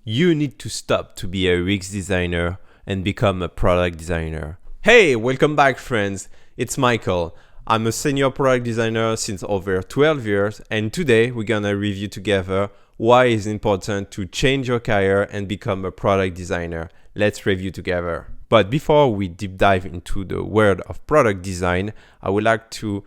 You need to stop to be a UX designer and become a product designer. Hey, welcome back friends, it's Michael. I'm a senior product designer since over 12 years and today we're gonna review together why it's important to change your career and become a product designer. Let's review together. But before we deep dive into the world of product design, I would like to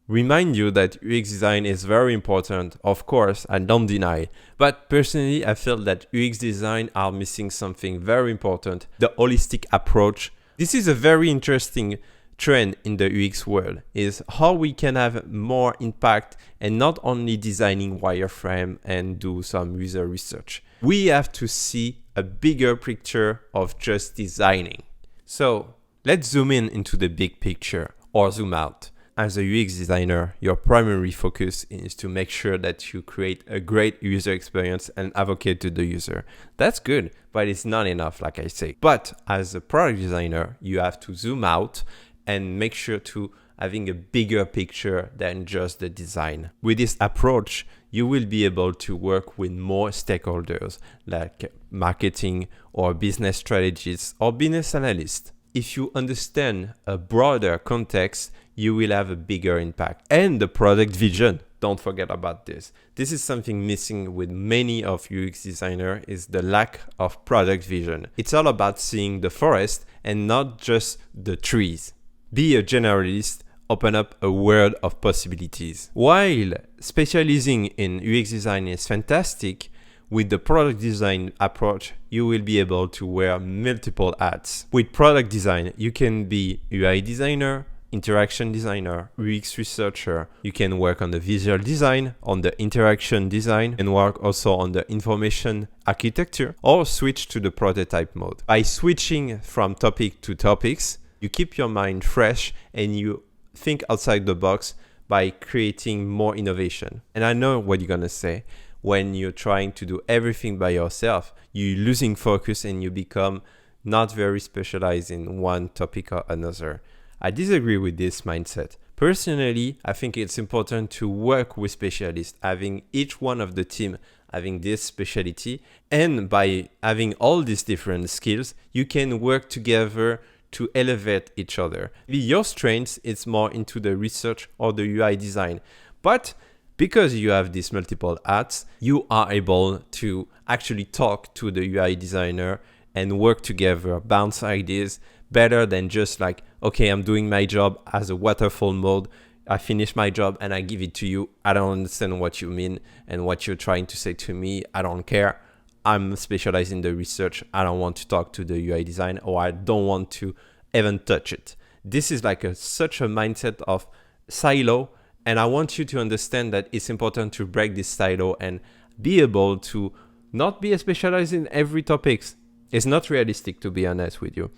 remind you that UX design is very important, of course, I don't deny. But personally, I feel that UX design are missing something very important, the holistic approach. This is a very interesting trend in the UX world, is how we can have more impact and not only designing wireframe and do some user research. We have to see a bigger picture of just designing. So let's zoom in into the big picture or zoom out. As a UX designer, your primary focus is to make sure that you create a great user experience and advocate to the user. That's good, but it's not enough, like I say. But as a product designer, you have to zoom out and make sure to having a bigger picture than just the design. With this approach, you will be able to work with more stakeholders like marketing or business strategists or business analysts. If you understand a broader context, you will have a bigger impact. And the product vision, don't forget about this. This is something missing with many of UX designers, is the lack of product vision. It's all about seeing the forest and not just the trees. Be a generalist, open up a world of possibilities. While specializing in UX design is fantastic, with the product design approach, you will be able to wear multiple hats. With product design, you can be UI designer, interaction designer, UX researcher. You can work on the visual design, on the interaction design, and work also on the information architecture, or switch to the prototype mode. By switching from topic to topics, you keep your mind fresh and you think outside the box by creating more innovation. And I know what you're gonna say. When you're trying to do everything by yourself, you're losing focus and you become not very specialized in one topic or another. I disagree with this mindset. Personally, I think it's important to work with specialists, having each one of the team having this specialty. And by having all these different skills, you can work together to elevate each other. Your strengths, it's more into the research or the UI design. But because you have these multiple hats, you are able to actually talk to the UI designer and work together, bounce ideas better than just like, okay, I'm doing my job as a waterfall mode. I finish my job and I give it to you. I don't understand what you mean and what you're trying to say to me. I don't care. I'm specialized in the research. I don't want to talk to the UI design, or I don't want to even touch it. This is like such a mindset of silo. And I want you to understand that it's important to break this silo and be able to not be specialized in every topic. It's not realistic, to be honest with you.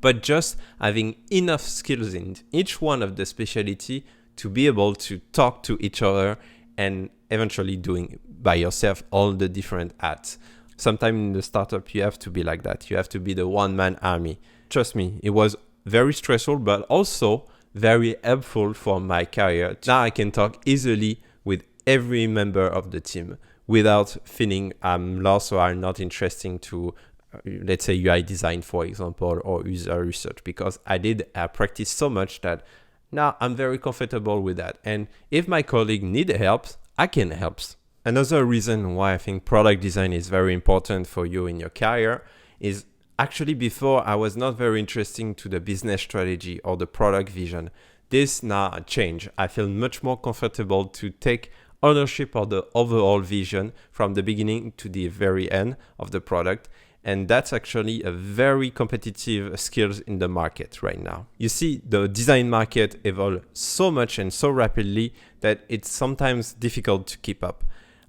But just having enough skills in each one of the specialty to be able to talk to each other and eventually doing by yourself all the different hats. Sometimes in the startup, you have to be like that. You have to be the one-man army. Trust me, it was very stressful, but also very helpful for my career. Now I can talk easily with every member of the team without feeling I'm lost or I'm not interesting to, let's say, UI design, for example, or user research, because I practice so much that now I'm very comfortable with that. And if my colleague need help, I can help. Another reason why I think product design is very important for you in your career is actually, before I was not very interested to the business strategy or the product vision. This now changed. I feel much more comfortable to take ownership of the overall vision from the beginning to the very end of the product. And that's actually a very competitive skills in the market right now. You see, the design market evolves so much and so rapidly that it's sometimes difficult to keep up.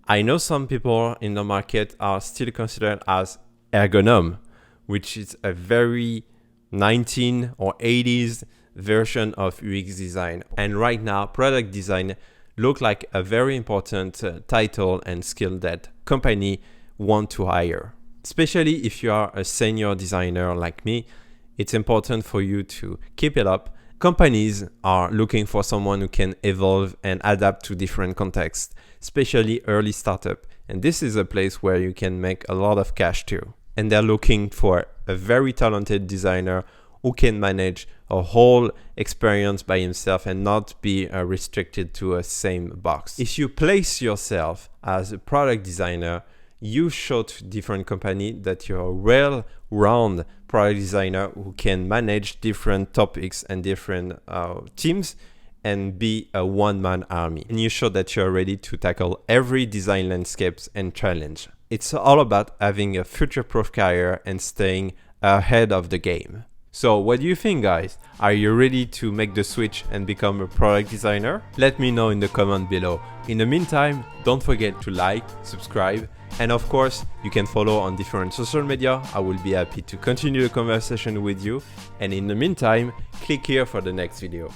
I know some people in the market are still considered as ergonom, which is a very 19 or 80s version of UX design. And right now, product design look like a very important title and skill that company want to hire. Especially if you are a senior designer like me, it's important for you to keep it up. Companies are looking for someone who can evolve and adapt to different contexts, especially early startup. And this is a place where you can make a lot of cash too. And they're looking for a very talented designer who can manage a whole experience by himself and not be restricted to a same box. If you place yourself as a product designer, you show to different companies that you're a well-rounded product designer who can manage different topics and different teams and be a one-man army. And you show that you're ready to tackle every design landscapes and challenge. It's all about having a future-proof career and staying ahead of the game. So what do you think, guys? Are you ready to make the switch and become a product designer? Let me know in the comment below. In the meantime, don't forget to like, subscribe, and of course, you can follow on different social media. I will be happy to continue the conversation with you. And in the meantime, click here for the next video.